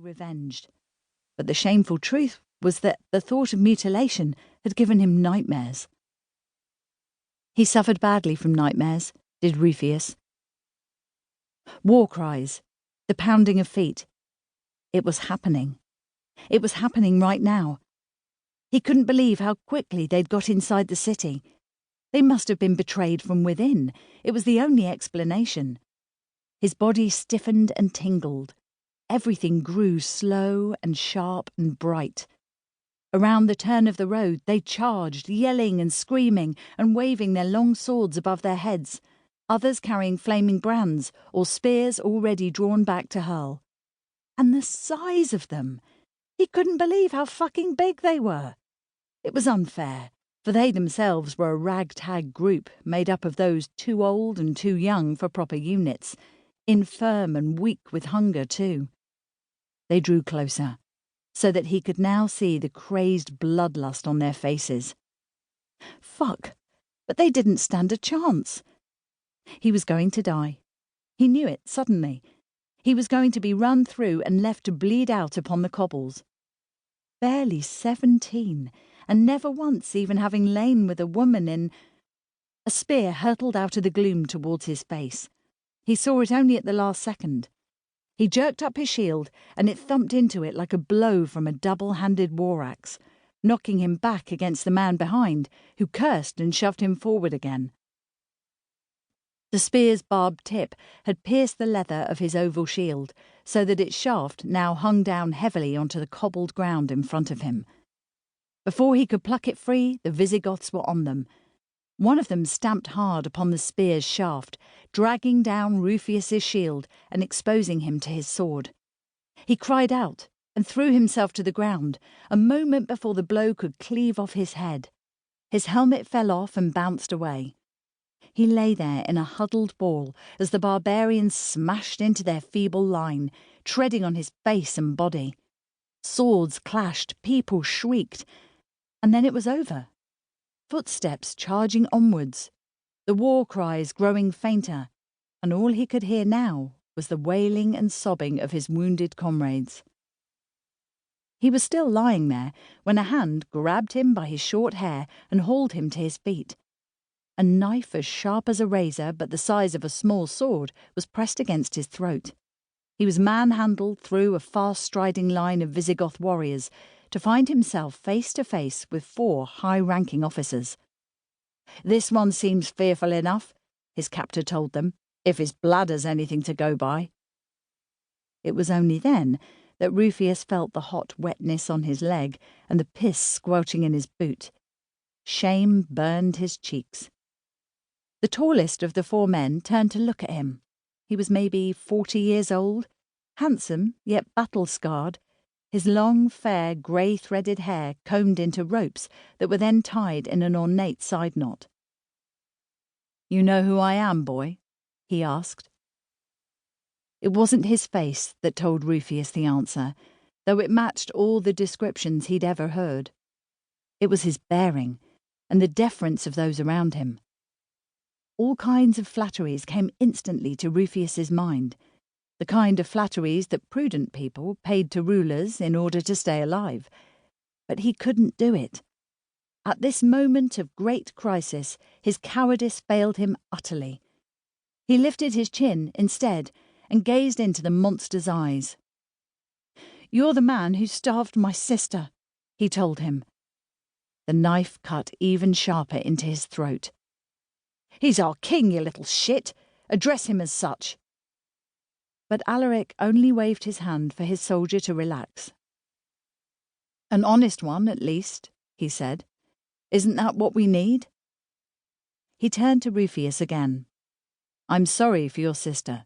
revenged. But the shameful truth was that the thought of mutilation had given him nightmares. He suffered badly from nightmares, did Rufius. War cries, the pounding of feet. It was happening. It was happening right now. He couldn't believe how quickly they'd got inside the city. They must have been betrayed from within. It was the only explanation. His body stiffened and tingled. Everything grew slow and sharp and bright. Around the turn of the road they charged, yelling and screaming and waving their long swords above their heads, others carrying flaming brands or spears already drawn back to hurl. And the size of them! He couldn't believe how fucking big they were. It was unfair, for they themselves were a ragtag group made up of those too old and too young for proper units, infirm and weak with hunger too. They drew closer, so that he could now see the crazed bloodlust on their faces. Fuck, but they didn't stand a chance. He was going to die. He knew it suddenly. He was going to be run through and left to bleed out upon the cobbles. Barely 17, and never once even having lain with a woman in... A spear hurtled out of the gloom towards his face. He saw it only at the last second. He jerked up his shield, and it thumped into it like a blow from a double-handed war axe, knocking him back against the man behind, who cursed and shoved him forward again. The spear's barbed tip had pierced the leather of his oval shield, so that its shaft now hung down heavily onto the cobbled ground in front of him. Before he could pluck it free, the Visigoths were on them. One of them stamped hard upon the spear's shaft, dragging down Rufius's shield and exposing him to his sword. He cried out and threw himself to the ground, a moment before the blow could cleave off his head. His helmet fell off and bounced away. He lay there in a huddled ball as the barbarians smashed into their feeble line, treading on his face and body. Swords clashed, people shrieked, and then it was over. Footsteps charging onwards, the war cries growing fainter, and all he could hear now was the wailing and sobbing of his wounded comrades. He was still lying there when a hand grabbed him by his short hair and hauled him to his feet. A knife as sharp as a razor but the size of a small sword was pressed against his throat. He was manhandled through a fast-striding line of Visigoth warriors to find himself face to face with 4 high-ranking officers. "This one seems fearful enough," his captor told them, "if his bladder's anything to go by." It was only then that Rufius felt the hot wetness on his leg and the piss squelching in his boot. Shame burned his cheeks. The tallest of the 4 men turned to look at him. He was maybe 40 years old, handsome yet battle-scarred, his long, fair, grey-threaded hair combed into ropes that were then tied in an ornate side knot. "You know who I am, boy?" he asked. It wasn't his face that told Rufius the answer, though it matched all the descriptions he'd ever heard. It was his bearing, and the deference of those around him. All kinds of flatteries came instantly to Rufius's mind, the kind of flatteries that prudent people paid to rulers in order to stay alive. But he couldn't do it. At this moment of great crisis, his cowardice failed him utterly. He lifted his chin instead and gazed into the monster's eyes. "You're the man who starved my sister," he told him. The knife cut even sharper into his throat. "He's our king, you little shit. Address him as such." But Alaric only waved his hand for his soldier to relax. "An honest one, at least," he said. "Isn't that what we need?" He turned to Rufius again. "I'm sorry for your sister,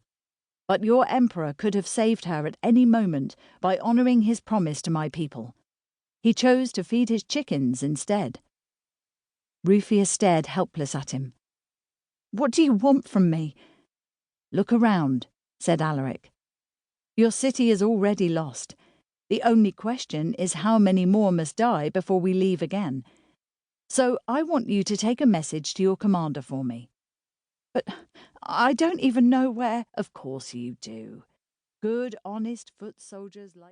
but your emperor could have saved her at any moment by honouring his promise to my people. He chose to feed his chickens instead." Rufius stared helpless at him. "What do you want from me?" "Look around," said Alaric. "Your city is already lost. The only question is how many more must die before we leave again. So I want you to take a message to your commander for me." "But I don't even know where—" "Of course you do. Good, honest foot soldiers like